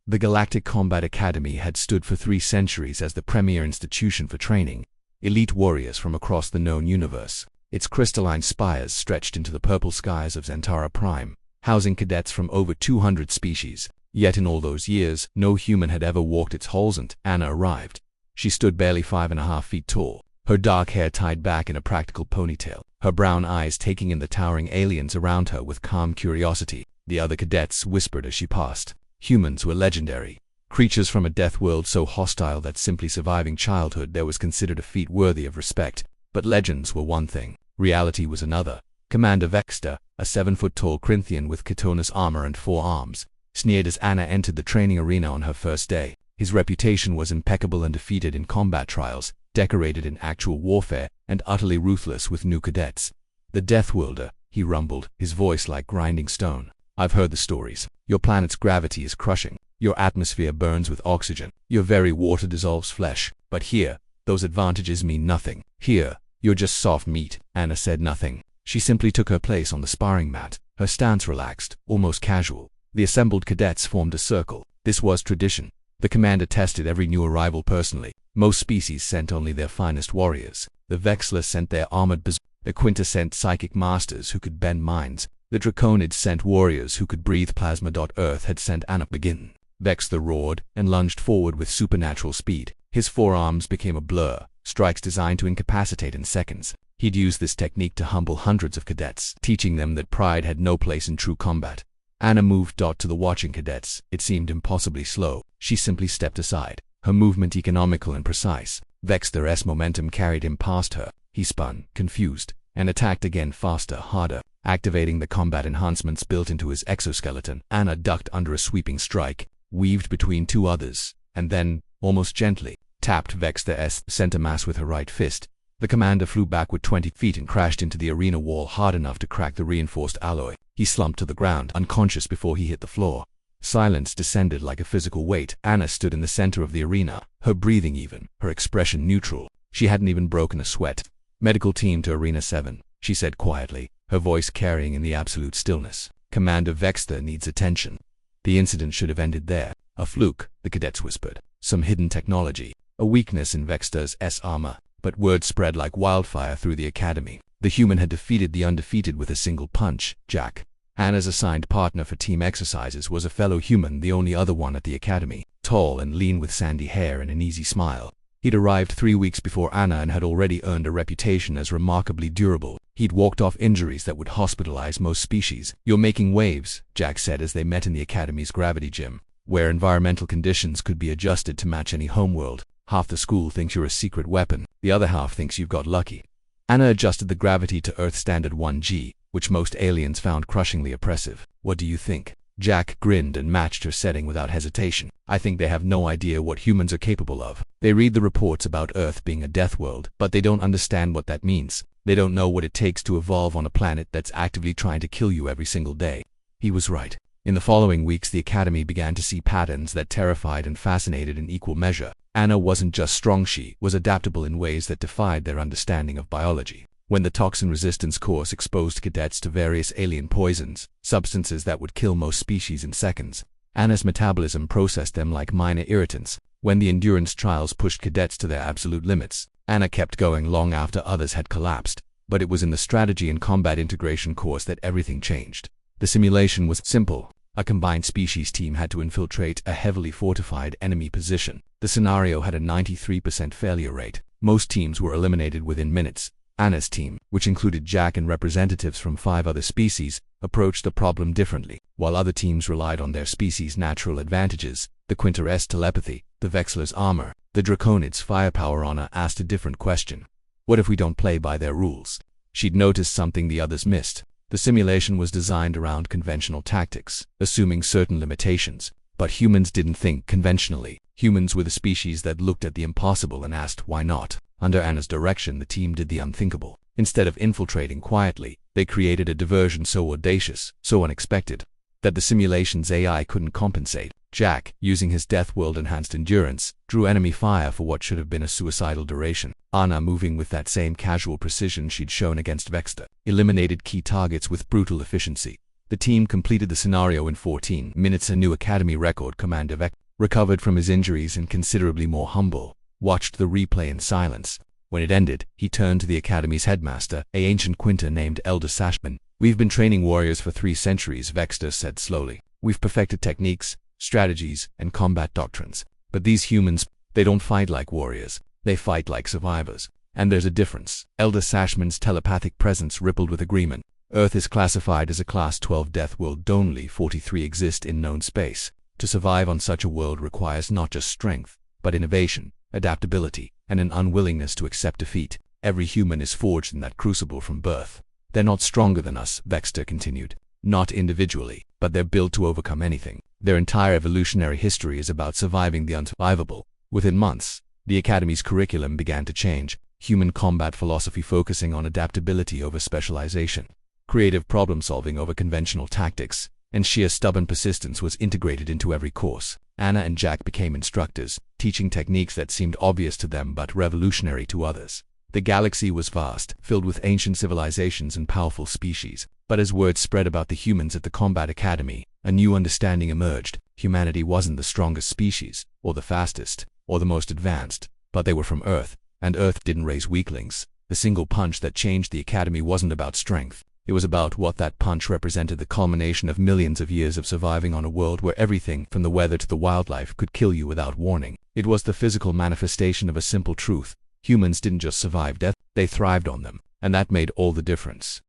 The Galactic Combat Academy had stood for 3 centuries as the premier institution for training elite warriors from across the known universe. Its crystalline spires stretched into the purple skies of Zentara Prime, housing cadets from over 200 species. Yet in all those years, no human had ever walked its halls until Anna arrived. She stood barely 5.5 feet tall, her dark hair tied back in a practical ponytail, her brown eyes taking in the towering aliens around her with calm curiosity. The other cadets whispered as she passed. Humans were legendary. Creatures from a death world so hostile that simply surviving childhood there was considered a feat worthy of respect. But legends were one thing, reality was another. Commander Vexter, a 7-foot-tall Corinthian with chitinous armor and 4 arms, sneered as Anna entered the training arena on her first day. His reputation was impeccable, undefeated in combat trials, decorated in actual warfare, and utterly ruthless with new cadets. "The Deathworlder," he rumbled, his voice like grinding stone. "I've heard the stories. Your planet's gravity is crushing. Your atmosphere burns with oxygen. Your very water dissolves flesh. But here, those advantages mean nothing. Here, you're just soft meat." Anna said nothing. She simply took her place on the sparring mat, her stance relaxed, almost casual. The assembled cadets formed a circle. This was tradition. The commander tested every new arrival personally. Most species sent only their finest warriors. The Vexler sent their armored berserkers. The Quinta sent psychic masters who could bend minds. The Draconids sent warriors who could breathe plasma. Earth had sent Anna. Begin. Vexler roared and lunged forward with supernatural speed. His forearms became a blur, strikes designed to incapacitate in seconds. He'd used this technique to humble hundreds of cadets, teaching them that pride had no place in true combat. Anna moved to the watching cadets. It seemed impossibly slow. She simply stepped aside, her movement economical and precise. Vexler's momentum carried him past her. He spun, confused, and attacked again, faster, harder, activating the combat enhancements built into his exoskeleton. Anna ducked under a sweeping strike, weaved between 2 others, and then, almost gently, tapped Vexler's center mass with her right fist. The commander flew backward 20 feet and crashed into the arena wall hard enough to crack the reinforced alloy. He slumped to the ground, unconscious before he hit the floor. Silence descended like a physical weight. Anna stood in the center of the arena, her breathing even, her expression neutral. She hadn't even broken a sweat. "Medical team to Arena 7, she said quietly, her voice carrying in the absolute stillness. "Commander Vexter needs attention." The incident should have ended there. A fluke, the cadets whispered. Some hidden technology, a weakness in Vexter's armor. But word spread like wildfire through the academy. The human had defeated the undefeated with a single punch. Jack, Anna's assigned partner for team exercises, was a fellow human, the only other one at the academy, tall and lean with sandy hair and an easy smile. He'd arrived 3 weeks before Anna and had already earned a reputation as remarkably durable. He'd walked off injuries that would hospitalize most species. "You're making waves," Jack said as they met in the academy's gravity gym, where environmental conditions could be adjusted to match any homeworld. "Half the school thinks you're a secret weapon. The other half thinks you've got lucky." Anna adjusted the gravity to Earth standard 1G, which most aliens found crushingly oppressive. "What do you think?" Jack grinned and matched her setting without hesitation. "I think they have no idea what humans are capable of. They read the reports about Earth being a death world, but they don't understand what that means. They don't know what it takes to evolve on a planet that's actively trying to kill you every single day." He was right. In the following weeks, the academy began to see patterns that terrified and fascinated in equal measure. Anna wasn't just strong, she was adaptable in ways that defied their understanding of biology. When the toxin resistance course exposed cadets to various alien poisons, substances that would kill most species in seconds, Anna's metabolism processed them like minor irritants. When the endurance trials pushed cadets to their absolute limits, Anna kept going long after others had collapsed. But it was in the strategy and combat integration course that everything changed. The simulation was simple. A combined species team had to infiltrate a heavily fortified enemy position. The scenario had a 93% failure rate. Most teams were eliminated within minutes. Anna's team, which included Jack and representatives from 5 other species, approached the problem differently. While other teams relied on their species' natural advantages, the Quinta's telepathy, the Vexler's armor, the Draconids' firepower, Anna asked a different question. What if we don't play by their rules? She'd noticed something the others missed. The simulation was designed around conventional tactics, assuming certain limitations. But humans didn't think conventionally. Humans were the species that looked at the impossible and asked why not. Under Anna's direction, the team did the unthinkable. Instead of infiltrating quietly, they created a diversion so audacious, so unexpected, that the simulation's AI couldn't compensate. Jack, using his Deathworld-enhanced endurance, drew enemy fire for what should have been a suicidal duration. Anna, moving with that same casual precision she'd shown against Vexter, eliminated key targets with brutal efficiency. The team completed the scenario in 14 minutes, a new academy record. Commander Vector recovered from his injuries and, considerably more humble, watched the replay in silence. When it ended, he turned to the academy's headmaster, an ancient Quinta named Elder Sashman. "We've been training warriors for 3 centuries, Vector said slowly. "We've perfected techniques, strategies, and combat doctrines. But these humans, they don't fight like warriors. They fight like survivors. And there's a difference." Elder Sashman's telepathic presence rippled with agreement. "Earth is classified as a Class 12 death world. Only 43 exist in known space. To survive on such a world requires not just strength, but innovation, adaptability, and an unwillingness to accept defeat. Every human is forged in that crucible from birth. They're not stronger than us," Vector continued. "Not individually, but they're built to overcome anything. Their entire evolutionary history is about surviving the unsurvivable." Within months, the Academy's curriculum began to change. Human combat philosophy focusing on adaptability over specialization, creative problem-solving over conventional tactics, and sheer stubborn persistence was integrated into every course. Anna and Jack became instructors, teaching techniques that seemed obvious to them but revolutionary to others. The galaxy was vast, filled with ancient civilizations and powerful species. But as word spread about the humans at the Combat Academy, a new understanding emerged. Humanity wasn't the strongest species, or the fastest, or the most advanced, but they were from Earth, and Earth didn't raise weaklings. The single punch that changed the Academy wasn't about strength. It was about what that punch represented: the culmination of millions of years of surviving on a world where everything, from the weather to the wildlife, could kill you without warning. It was the physical manifestation of a simple truth. Humans didn't just survive death, they thrived on them, and that made all the difference.